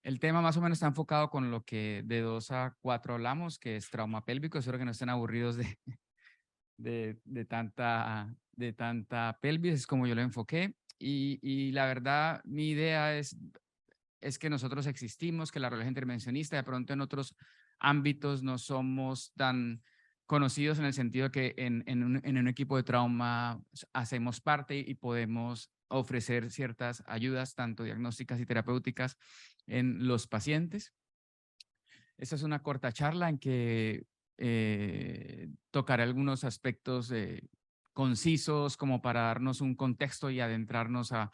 El tema más o menos está enfocado con lo que de 2 a 4 hablamos, que es trauma pélvico. Espero que no estén aburridos de tanta pelvis, es como yo lo enfoqué. Y la verdad, mi idea es que nosotros existimos, que la radiología intervencionista de pronto en otros ámbitos no somos tan conocidos en el sentido de que en un equipo de trauma hacemos parte y podemos ofrecer ciertas ayudas, tanto diagnósticas y terapéuticas en los pacientes. Esta es una corta charla en que tocaré algunos aspectos concisos como para darnos un contexto y adentrarnos a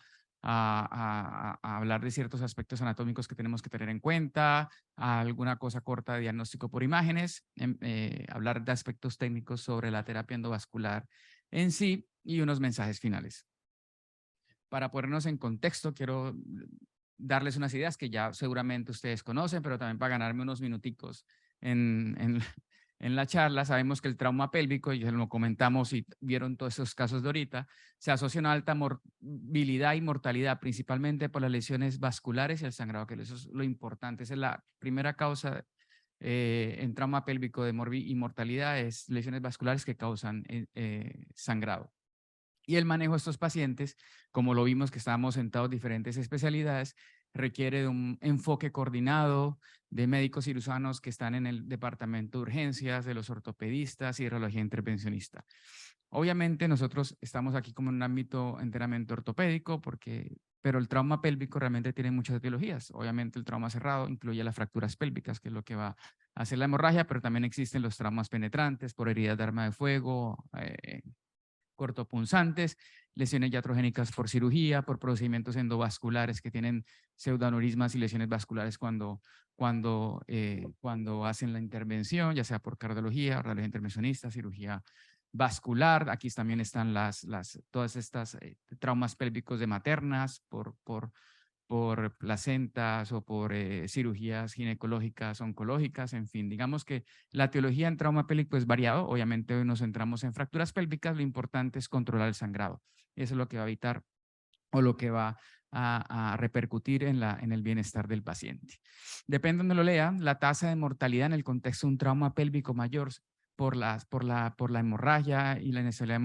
hablar de ciertos aspectos anatómicos que tenemos que tener en cuenta, a alguna cosa corta de diagnóstico por imágenes, hablar de aspectos técnicos sobre la terapia endovascular en sí y unos mensajes finales. Para ponernos en contexto, quiero darles unas ideas que ya seguramente ustedes conocen, pero también para ganarme unos minuticos en, en la charla. Sabemos que el trauma pélvico, y ya lo comentamos y vieron todos esos casos de ahorita, se asocia a una alta morbilidad y mortalidad, principalmente por las lesiones vasculares y el sangrado, que eso es lo importante. Esa es la primera causa en trauma pélvico de mortalidad, es lesiones vasculares que causan sangrado. Y el manejo de estos pacientes, como lo vimos que estábamos sentados diferentes especialidades, requiere de un enfoque coordinado de médicos cirujanos que están en el departamento de urgencias, de los ortopedistas y radiología intervencionista. Obviamente nosotros estamos aquí como en un ámbito enteramente ortopédico, pero el trauma pélvico realmente tiene muchas etiologías. Obviamente el trauma cerrado incluye las fracturas pélvicas, que es lo que va a hacer la hemorragia, pero también existen los traumas penetrantes por heridas de arma de fuego, cortopunzantes, lesiones iatrogénicas por cirugía, por procedimientos endovasculares que tienen pseudoaneurismas y lesiones vasculares cuando hacen la intervención, ya sea por cardiología, radiología intervencionista, cirugía vascular. Aquí también están todas estas traumas pélvicos de maternas por placentas o por cirugías ginecológicas, oncológicas, en fin, digamos que la etiología en trauma pélvico es variado. Obviamente hoy nos centramos en fracturas pélvicas, lo importante es controlar el sangrado. Eso es lo que va a evitar o lo que va a repercutir en el bienestar del paciente. Depende de donde lo lean, la tasa de mortalidad en el contexto de un trauma pélvico mayor por la hemorragia y la inestabilidad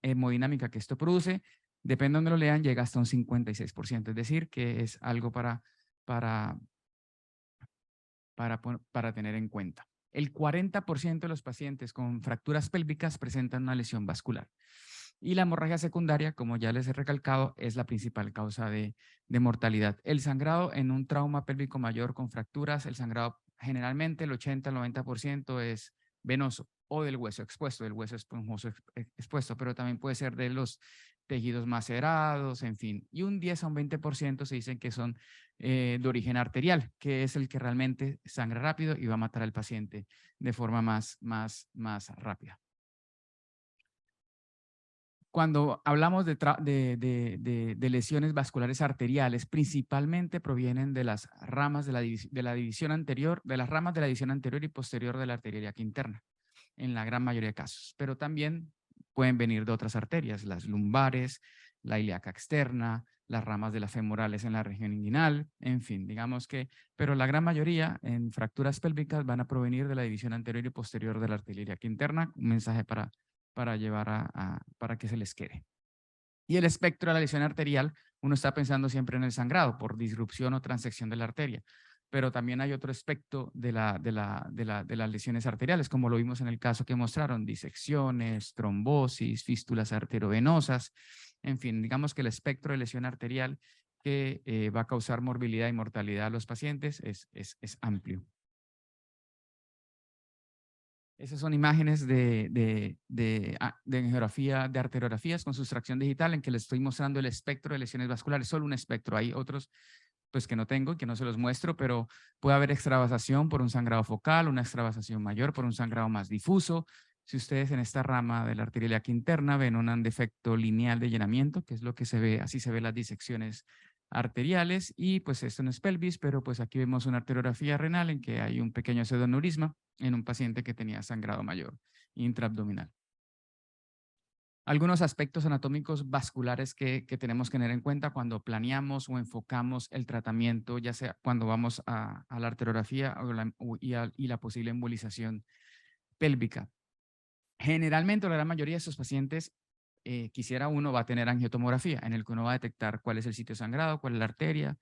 hemodinámica que esto produce, depende de donde lo lean, llega hasta un 56%, es decir, que es algo para, para tener en cuenta. El 40% de los pacientes con fracturas pélvicas presentan una lesión vascular. Y la hemorragia secundaria, como ya les he recalcado, es la principal causa de mortalidad. El sangrado en un trauma pélvico mayor con fracturas, el sangrado generalmente el 80 al 90% es venoso o del hueso expuesto, del hueso esponjoso expuesto, pero también puede ser de los tejidos macerados, en fin. Y un 10 a un 20% se dicen que son de origen arterial, que es el que realmente sangra rápido y va a matar al paciente de forma más rápida. Cuando hablamos de lesiones vasculares arteriales, principalmente provienen de las ramas de la división anterior, de las ramas de la división anterior y posterior de la arteria ilíaca interna, en la gran mayoría de casos, pero también pueden venir de otras arterias, las lumbares, la ilíaca externa, las ramas de las femorales en la región inguinal, en fin, digamos que, pero la gran mayoría en fracturas pélvicas van a provenir de la división anterior y posterior de la arteria ilíaca interna. Un mensaje para llevar para que se les quede. Y el espectro de la lesión arterial, uno está pensando siempre en el sangrado por disrupción o transección de la arteria, pero también hay otro aspecto de las lesiones arteriales, como lo vimos en el caso que mostraron, disecciones, trombosis, fístulas arteriovenosas, en fin, digamos que el espectro de lesión arterial que va a causar morbilidad y mortalidad a los pacientes es amplio. Esas son imágenes de angiografía, de arteriografías con sustracción digital en que les estoy mostrando el espectro de lesiones vasculares, solo un espectro. Hay otros pues que no tengo, que no se los muestro, pero puede haber extravasación por un sangrado focal, una extravasación mayor por un sangrado más difuso. Si ustedes en esta rama de la arteria ilíaca interna ven un defecto lineal de llenamiento, que es lo que se ve, así se ven las disecciones arteriales, y pues esto no es pelvis, pero pues aquí vemos una arteriografía renal en que hay un pequeño pseudoneurisma en un paciente que tenía sangrado mayor intraabdominal. Algunos aspectos anatómicos vasculares que tenemos que tener en cuenta cuando planeamos o enfocamos el tratamiento, ya sea cuando vamos a la arteriografía y la posible embolización pélvica. Generalmente, la gran mayoría de estos pacientes, quisiera uno, va a tener angiotomografía, en el que uno va a detectar cuál es el sitio sangrado, cuál es la arteria,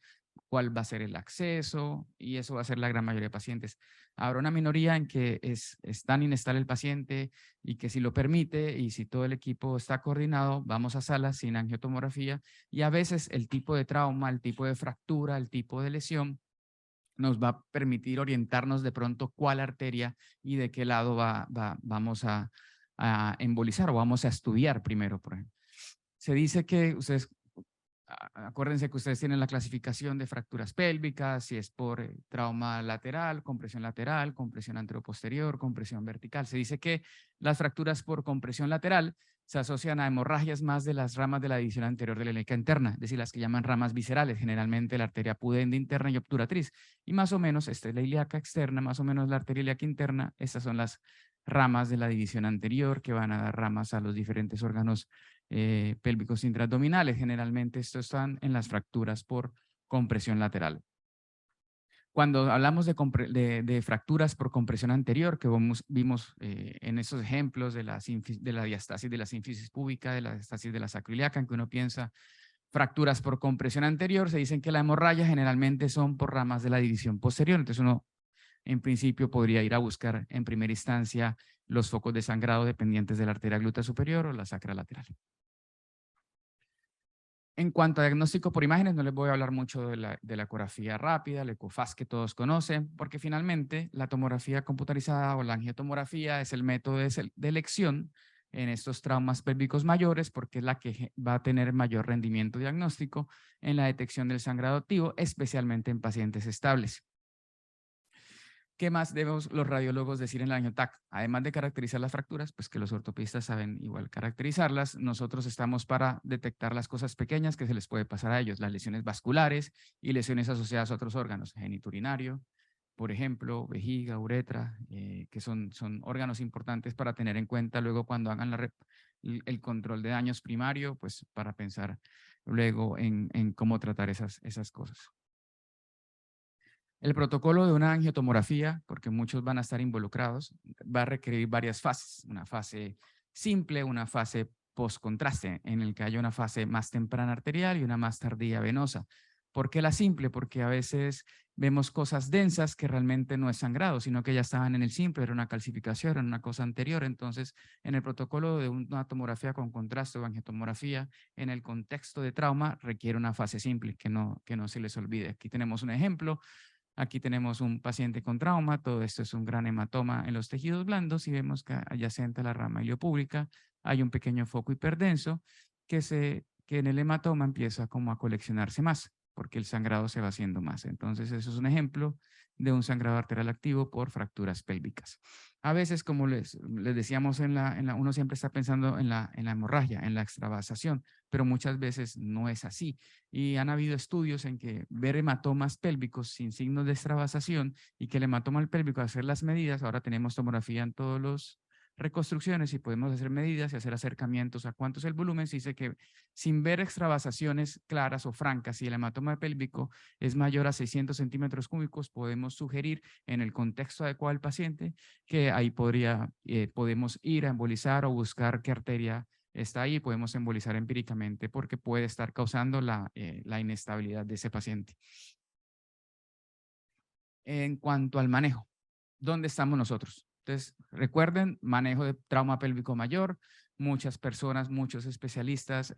cuál va a ser el acceso, y eso va a ser la gran mayoría de pacientes. Habrá una minoría en que es tan inestable el paciente y que si lo permite y si todo el equipo está coordinado, vamos a salas sin angiotomografía, y a veces el tipo de trauma, el tipo de fractura, el tipo de lesión nos va a permitir orientarnos de pronto cuál arteria y de qué lado vamos a embolizar o vamos a estudiar primero, por ejemplo. Se dice que ustedes, acuérdense que ustedes tienen la clasificación de fracturas pélvicas, si es por trauma lateral, compresión anteroposterior, compresión vertical. Se dice que las fracturas por compresión lateral se asocian a hemorragias más de las ramas de la división anterior de la ilíaca interna, es decir, las que llaman ramas viscerales, generalmente la arteria pudenda interna y obturatriz. Y más o menos, esta es la ilíaca externa, más o menos la arteria ilíaca interna, estas son las ramas de la división anterior que van a dar ramas a los diferentes órganos pélvicos intraabdominales. Generalmente estos están en las fracturas por compresión lateral. Cuando hablamos de fracturas por compresión anterior, que vimos en esos ejemplos de la diastasis de la sínfisis púbica, de la diastasis de la sacroiliaca, en que uno piensa fracturas por compresión anterior, se dicen que la hemorragia generalmente son por ramas de la división posterior. Entonces uno, en principio, podría ir a buscar en primera instancia los focos de sangrado dependientes de la arteria glútea superior o la sacra lateral. En cuanto a diagnóstico por imágenes, no les voy a hablar mucho de la ecografía rápida, el ECOFAST que todos conocen, porque finalmente la tomografía computarizada o la angiotomografía es el método de elección en estos traumas pélvicos mayores, porque es la que va a tener mayor rendimiento diagnóstico en la detección del sangrado activo, especialmente en pacientes estables. ¿Qué más debemos los radiólogos decir en el AngioTAC? Además de caracterizar las fracturas, pues que los ortopedistas saben igual caracterizarlas, nosotros estamos para detectar las cosas pequeñas que se les puede pasar a ellos, las lesiones vasculares y lesiones asociadas a otros órganos, geniturinario, por ejemplo, vejiga, uretra, que son órganos importantes para tener en cuenta luego cuando hagan el control de daños primario, pues para pensar luego en cómo tratar esas cosas. El protocolo de una angiotomografía, porque muchos van a estar involucrados, va a requerir varias fases. Una fase simple, una fase post-contraste, en el que haya una fase más temprana arterial y una más tardía venosa. ¿Por qué la simple? Porque a veces vemos cosas densas que realmente no es sangrado, sino que ya estaban en el simple, era una calcificación, era una cosa anterior. Entonces, en el protocolo de una tomografía con contraste o angiotomografía, en el contexto de trauma, requiere una fase simple, que no se les olvide. Aquí tenemos un ejemplo. Aquí tenemos un paciente con trauma, todo esto es un gran hematoma en los tejidos blandos y vemos que adyacente a la rama iliopúbica hay un pequeño foco hiperdenso que en el hematoma empieza como a coleccionarse más, porque el sangrado se va haciendo más. Entonces, eso es un ejemplo de un sangrado arterial activo por fracturas pélvicas. A veces, como les decíamos, uno siempre está pensando en la hemorragia, en la extravasación, pero muchas veces no es así. Y han habido estudios en que ver hematomas pélvicos sin signos de extravasación y que el hematoma pélvico, hacer las medidas, ahora tenemos tomografía en todos los reconstrucciones y podemos hacer medidas y hacer acercamientos a cuánto es el volumen. Se dice que sin ver extravasaciones claras o francas, si el hematoma pélvico es mayor a 600 centímetros cúbicos, podemos sugerir en el contexto adecuado del paciente que ahí podemos ir a embolizar o buscar qué arteria está ahí, podemos embolizar empíricamente porque puede estar causando la inestabilidad de ese paciente. En cuanto al manejo, ¿dónde estamos nosotros? Entonces, recuerden, manejo de trauma pélvico mayor, muchas personas, muchos especialistas,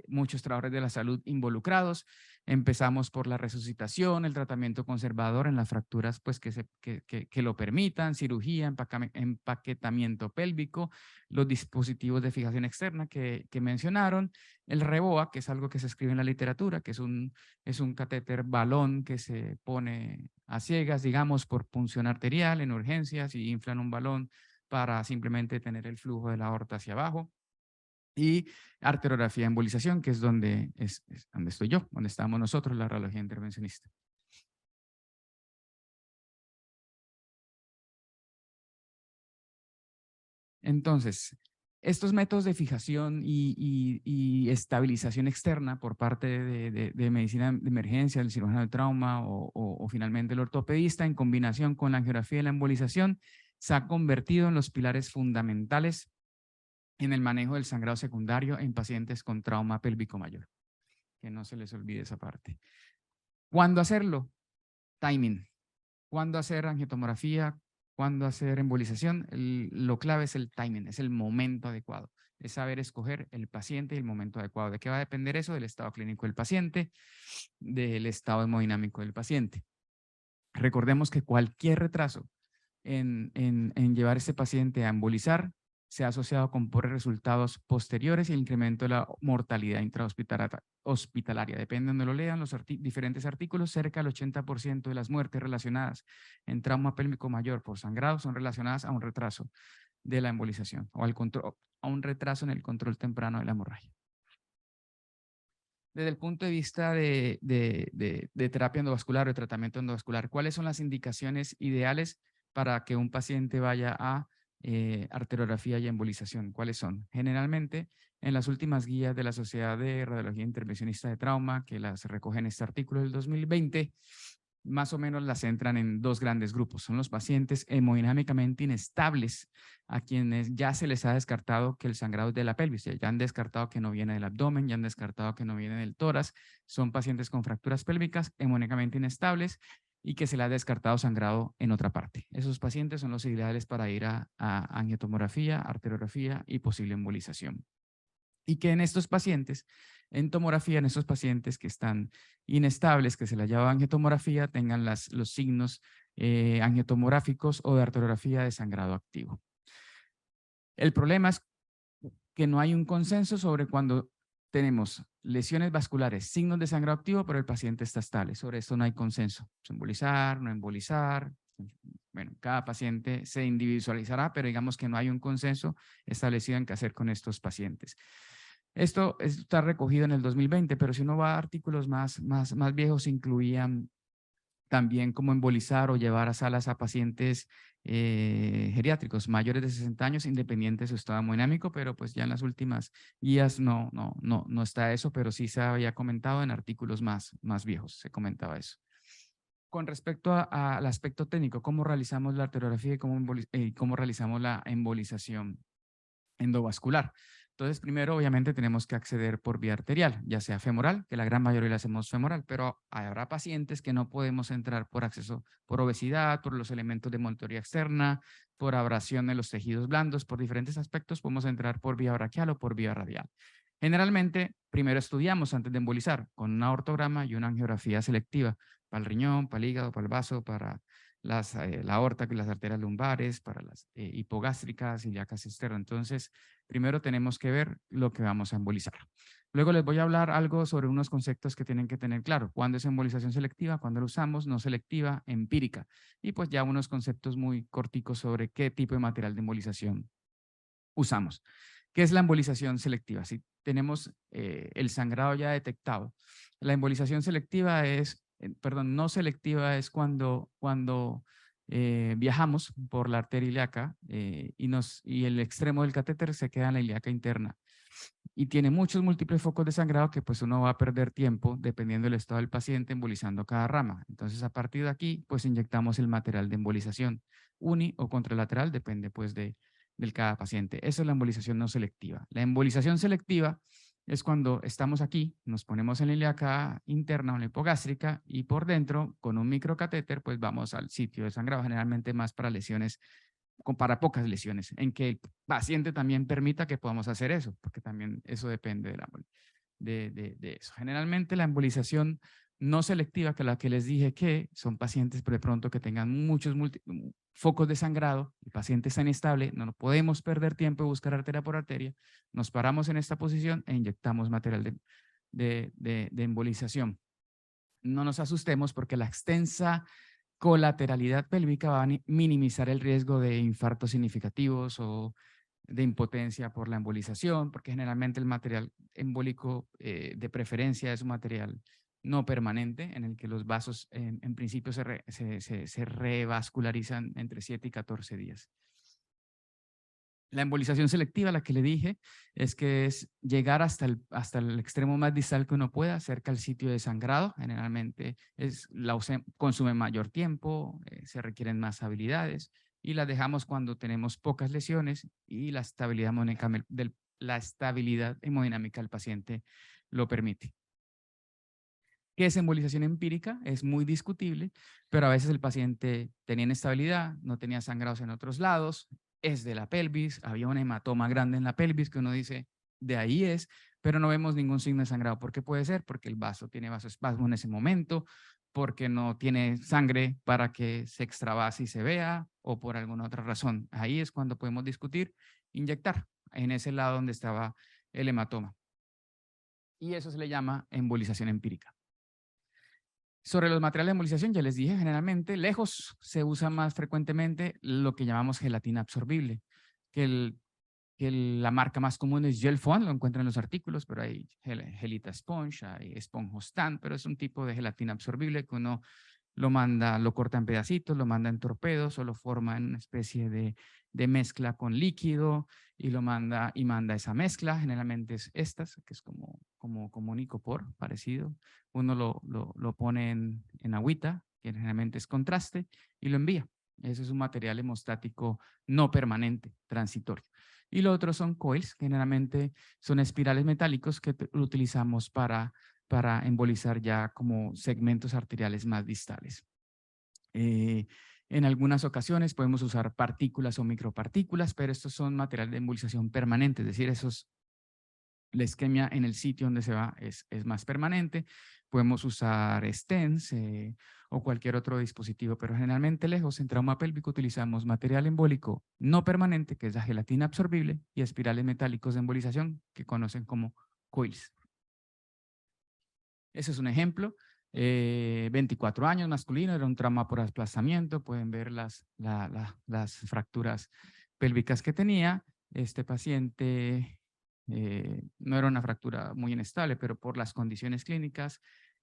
muchos trabajadores de la salud involucrados. Empezamos por la resucitación, el tratamiento conservador en las fracturas pues, que lo permitan, cirugía, empaquetamiento pélvico, los dispositivos de fijación externa que mencionaron, el REBOA, que es algo que se escribe en la literatura, que es un catéter balón que se pone a ciegas, digamos, por punción arterial en urgencias y inflan un balón para simplemente tener el flujo de la aorta hacia abajo. Y arteriografía embolización, que es donde estoy yo, donde estamos nosotros, la radiología intervencionista. Entonces, Estos métodos de fijación y estabilización externa por parte de medicina de emergencia, el cirujano de trauma o finalmente el ortopedista, en combinación con la angiografía y la embolización, se ha convertido en los pilares fundamentales en el manejo del sangrado secundario en pacientes con trauma pélvico mayor. Que no se les olvide esa parte. ¿Cuándo hacerlo? Timing. ¿Cuándo hacer angiotomografía? ¿Cuándo hacer embolización? Lo clave es el timing, es el momento adecuado. Es saber escoger el paciente y el momento adecuado. ¿De qué va a depender eso? Del estado clínico del paciente, del estado hemodinámico del paciente. Recordemos que cualquier retraso en llevar a este paciente a embolizar se ha asociado con pobres resultados posteriores y el incremento de la mortalidad intrahospitalaria. Depende de donde lo lean los diferentes artículos, cerca del 80% de las muertes relacionadas en trauma pélvico mayor por sangrado son relacionadas a un retraso de la embolización o a un retraso en el control temprano de la hemorragia. Desde el punto de vista de terapia endovascular o de tratamiento endovascular, ¿cuáles son las indicaciones ideales para que un paciente vaya a arteriografía y embolización? ¿Cuáles son? Generalmente, en las últimas guías de la Sociedad de Radiología Intervencionista de Trauma, que las recoge en este artículo del 2020, más o menos las centran en dos grandes grupos. Son los pacientes hemodinámicamente inestables, a quienes ya se les ha descartado que el sangrado es de la pelvis, ya han descartado que no viene del abdomen, ya han descartado que no viene del tórax. Son pacientes con fracturas pélvicas hemodinámicamente inestables y que se les ha descartado sangrado en otra parte. Esos pacientes son los ideales para ir a angiotomografía, arteriografía y posible embolización. Y que en estos pacientes, en tomografía, en estos pacientes que están inestables, que se les llama angiotomografía, tengan los signos angiotomográficos o de arteriografía de sangrado activo. El problema es que no hay un consenso sobre cuando tenemos lesiones vasculares, signos de sangrado activo, pero el paciente está estable. Sobre esto no hay consenso. Embolizar, no embolizar. Bueno, cada paciente se individualizará, pero digamos que no hay un consenso establecido en qué hacer con estos pacientes. Esto está recogido en el 2020, pero si uno va a artículos más viejos, incluían también cómo embolizar o llevar a salas a pacientes geriátricos mayores de 60 años, independiente de su estado hemodinámico, pero pues ya en las últimas guías no está eso, pero sí se había comentado en artículos más viejos, se comentaba eso. Con respecto al aspecto técnico, cómo realizamos la arteriografía y cómo realizamos la embolización endovascular. Entonces, primero, obviamente, tenemos que acceder por vía arterial, ya sea femoral, que la gran mayoría la hacemos femoral, pero habrá pacientes que no podemos entrar por acceso, por obesidad, por los elementos de monitoría externa, por abrasión de los tejidos blandos, por diferentes aspectos, podemos entrar por vía braquial o por vía radial. Generalmente, primero estudiamos antes de embolizar con una ortograma y una angiografía selectiva para el riñón, para el hígado, para el vaso, para la aorta, las arterias lumbares, para las hipogástricas, ilíacas externas. Entonces, primero tenemos que ver lo que vamos a embolizar. Luego les voy a hablar algo sobre unos conceptos que tienen que tener claro. ¿Cuándo es embolización selectiva? ¿Cuándo lo usamos? No selectiva, empírica. Y pues ya unos conceptos muy corticos sobre qué tipo de material de embolización usamos. ¿Qué es la embolización selectiva? Si tenemos el sangrado ya detectado, la embolización selectiva es, no selectiva es cuando viajamos por la arteria ilíaca y el extremo del catéter se queda en la ilíaca interna y tiene muchos múltiples focos de sangrado que pues uno va a perder tiempo dependiendo del estado del paciente embolizando cada rama. Entonces a partir de aquí pues inyectamos el material de embolización uni o contralateral, depende pues del cada paciente. Esa es la embolización no selectiva. La embolización selectiva es cuando estamos aquí, nos ponemos en la ilíaca interna o en la hipogástrica y por dentro con un microcatéter pues vamos al sitio de sangrado, generalmente más para lesiones, para pocas lesiones, en que el paciente también permita que podamos hacer eso, porque también eso depende de eso. Generalmente la embolización no selectiva, que la que les dije que son pacientes por de pronto que tengan muchos focos de sangrado, el paciente está inestable, no podemos perder tiempo de buscar arteria por arteria, nos paramos en esta posición e inyectamos material de embolización. No nos asustemos porque la extensa colateralidad pélvica va a minimizar el riesgo de infartos significativos o de impotencia por la embolización, porque generalmente el material embólico de preferencia es un material no permanente en el que los vasos en principio se revascularizan entre 7 y 14 días. La embolización selectiva, la que le dije, es que es llegar hasta el extremo más distal que uno pueda, cerca al sitio de sangrado. Generalmente consume mayor tiempo, se requieren más habilidades y las dejamos cuando tenemos pocas lesiones y la estabilidad hemodinámica del paciente lo permite. ¿Qué es embolización empírica? Es muy discutible, pero a veces el paciente tenía inestabilidad, no tenía sangrados en otros lados, es de la pelvis, había un hematoma grande en la pelvis que uno dice, de ahí es, pero no vemos ningún signo de sangrado. ¿Por qué puede ser? Porque el vaso tiene vasoespasmo en ese momento, porque no tiene sangre para que se extravase y se vea, o por alguna otra razón. Ahí es cuando podemos discutir, inyectar en ese lado donde estaba el hematoma. Y eso se le llama embolización empírica. Sobre los materiales de embolización, ya les dije, generalmente lejos se usa más frecuentemente lo que llamamos gelatina absorbible, la marca más común es Gel Foam, lo encuentran en los artículos, pero hay Gelita Sponge, hay Esponjostan, pero es un tipo de gelatina absorbible que uno lo corta en pedacitos, lo manda en torpedos o lo forma en una especie de mezcla con líquido y manda esa mezcla. Generalmente es estas, que es como un icopor parecido. Uno lo pone en agüita, que generalmente es contraste, y lo envía. Ese es un material hemostático no permanente, transitorio. Y lo otro son coils, que generalmente son espirales metálicos que utilizamos para embolizar ya como segmentos arteriales más distales. En algunas ocasiones podemos usar partículas o micropartículas, pero estos son materiales de embolización permanente, es decir, la isquemia en el sitio donde se va es más permanente. Podemos usar stents o cualquier otro dispositivo, pero generalmente lejos en trauma pélvico utilizamos material embólico no permanente, que es la gelatina absorbible, y espirales metálicos de embolización, que conocen como coils. Ese es un ejemplo. 24 años, masculino, era un trauma por desplazamiento. Pueden ver las fracturas pélvicas que tenía. Este paciente no era una fractura muy inestable, pero por las condiciones clínicas,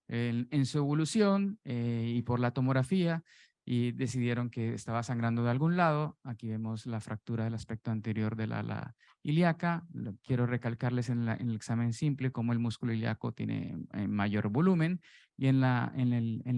en su evolución y por la tomografía, y decidieron que estaba sangrando de algún lado. Aquí vemos la fractura del aspecto anterior de la ilíaca. Quiero recalcarles en el examen simple cómo el músculo ilíaco tiene mayor volumen, y en la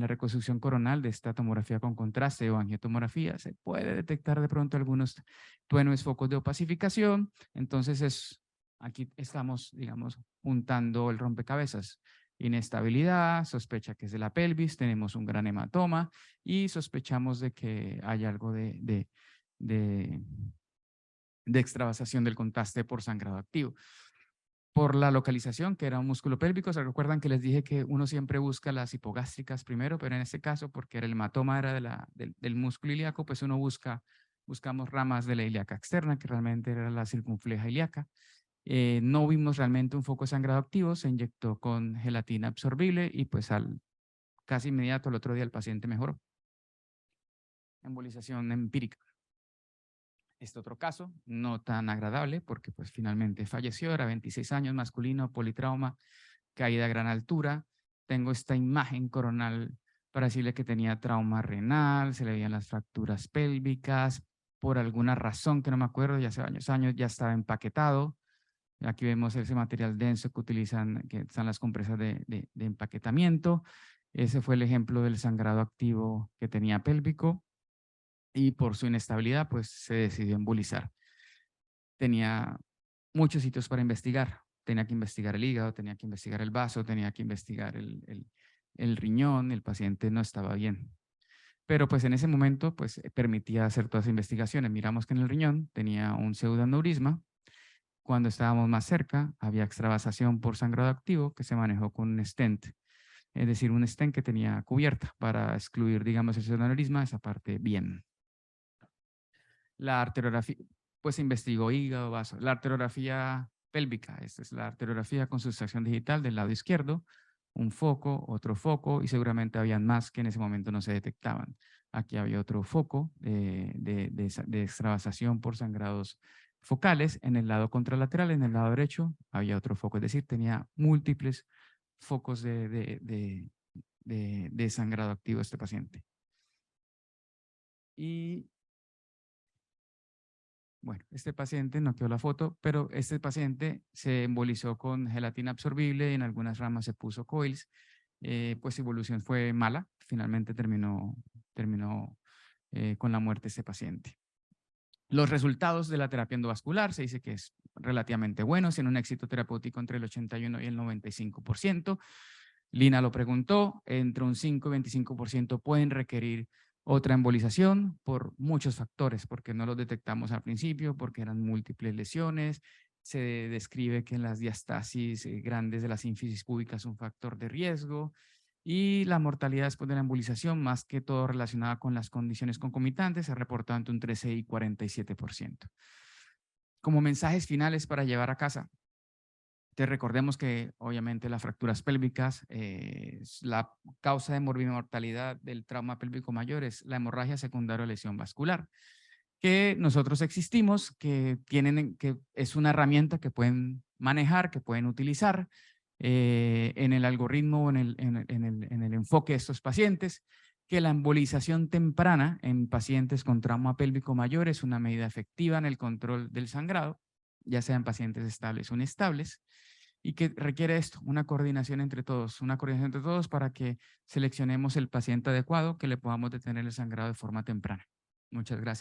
reconstrucción coronal de esta tomografía con contraste o angiotomografía se puede detectar de pronto algunos tenues focos de opacificación. Entonces aquí estamos, digamos, juntando el rompecabezas. Inestabilidad, sospecha que es de la pelvis, tenemos un gran hematoma y sospechamos de que hay algo de extravasación del contraste por sangrado activo. Por la localización, que era un músculo pélvico, ¿se recuerdan que les dije que uno siempre busca las hipogástricas primero? Pero en este caso, porque el hematoma era del músculo ilíaco, pues buscamos ramas de la ilíaca externa, que realmente era la circunfleja ilíaca. No vimos realmente un foco de sangrado activo, se inyectó con gelatina absorbible y pues casi inmediato, el otro día, el paciente mejoró. Embolización empírica. Este otro caso, no tan agradable, porque pues finalmente falleció, era 26 años, masculino, politrauma, caída a gran altura. Tengo esta imagen coronal para decirle que tenía trauma renal, se le veían las fracturas pélvicas, por alguna razón que no me acuerdo, ya hace años, ya estaba empaquetado. Aquí vemos ese material denso que utilizan, que están las compresas de empaquetamiento. Ese fue el ejemplo del sangrado activo que tenía pélvico, y por su inestabilidad, pues se decidió embolizar. Tenía muchos sitios para investigar. Tenía que investigar el hígado, tenía que investigar el vaso, tenía que investigar el riñón. El paciente no estaba bien. Pero pues en ese momento pues permitía hacer todas las investigaciones. Miramos que en el riñón tenía un pseudoaneurisma. Cuando estábamos más cerca, había extravasación por sangrado activo que se manejó con un stent. Es decir, un stent que tenía cubierta para excluir, digamos, el pseudoaneurisma, esa parte bien. La arteriografía, pues investigó hígado, vaso. La arteriografía pélvica, esta es la arteriografía con sustracción digital del lado izquierdo, un foco, otro foco, y seguramente habían más que en ese momento no se detectaban. Aquí había otro foco de extravasación por sangrados focales. En el lado contralateral, en el lado derecho, había otro foco, es decir, tenía múltiples focos de sangrado activo este paciente. Y Bueno, este paciente, no quedó la foto, pero este paciente se embolizó con gelatina absorbible y en algunas ramas se puso coils. Pues su evolución fue mala. Finalmente terminó con la muerte de este paciente. Los resultados de la terapia endovascular se dice que es relativamente buenos, tiene un éxito terapéutico entre el 81 y el 95%. Lina lo preguntó, entre un 5 y 25% pueden requerir otra embolización por muchos factores, porque no los detectamos al principio, porque eran múltiples lesiones. Se describe que en las diastasis grandes de la sínfisis púbica es un factor de riesgo y la mortalidad después de la embolización, más que todo relacionada con las condiciones concomitantes, se reporta entre un 13 y 47%. Como mensajes finales para llevar a casa, te recordemos que obviamente las fracturas pélvicas, la causa de mortalidad del trauma pélvico mayor es la hemorragia secundaria o lesión vascular, que nosotros existimos, que es una herramienta que pueden manejar, que pueden utilizar en el algoritmo, en el enfoque de estos pacientes, que la embolización temprana en pacientes con trauma pélvico mayor es una medida efectiva en el control del sangrado, ya sean pacientes estables o inestables, y que requiere esto, una coordinación entre todos para que seleccionemos el paciente adecuado, que le podamos detener el sangrado de forma temprana. Muchas gracias.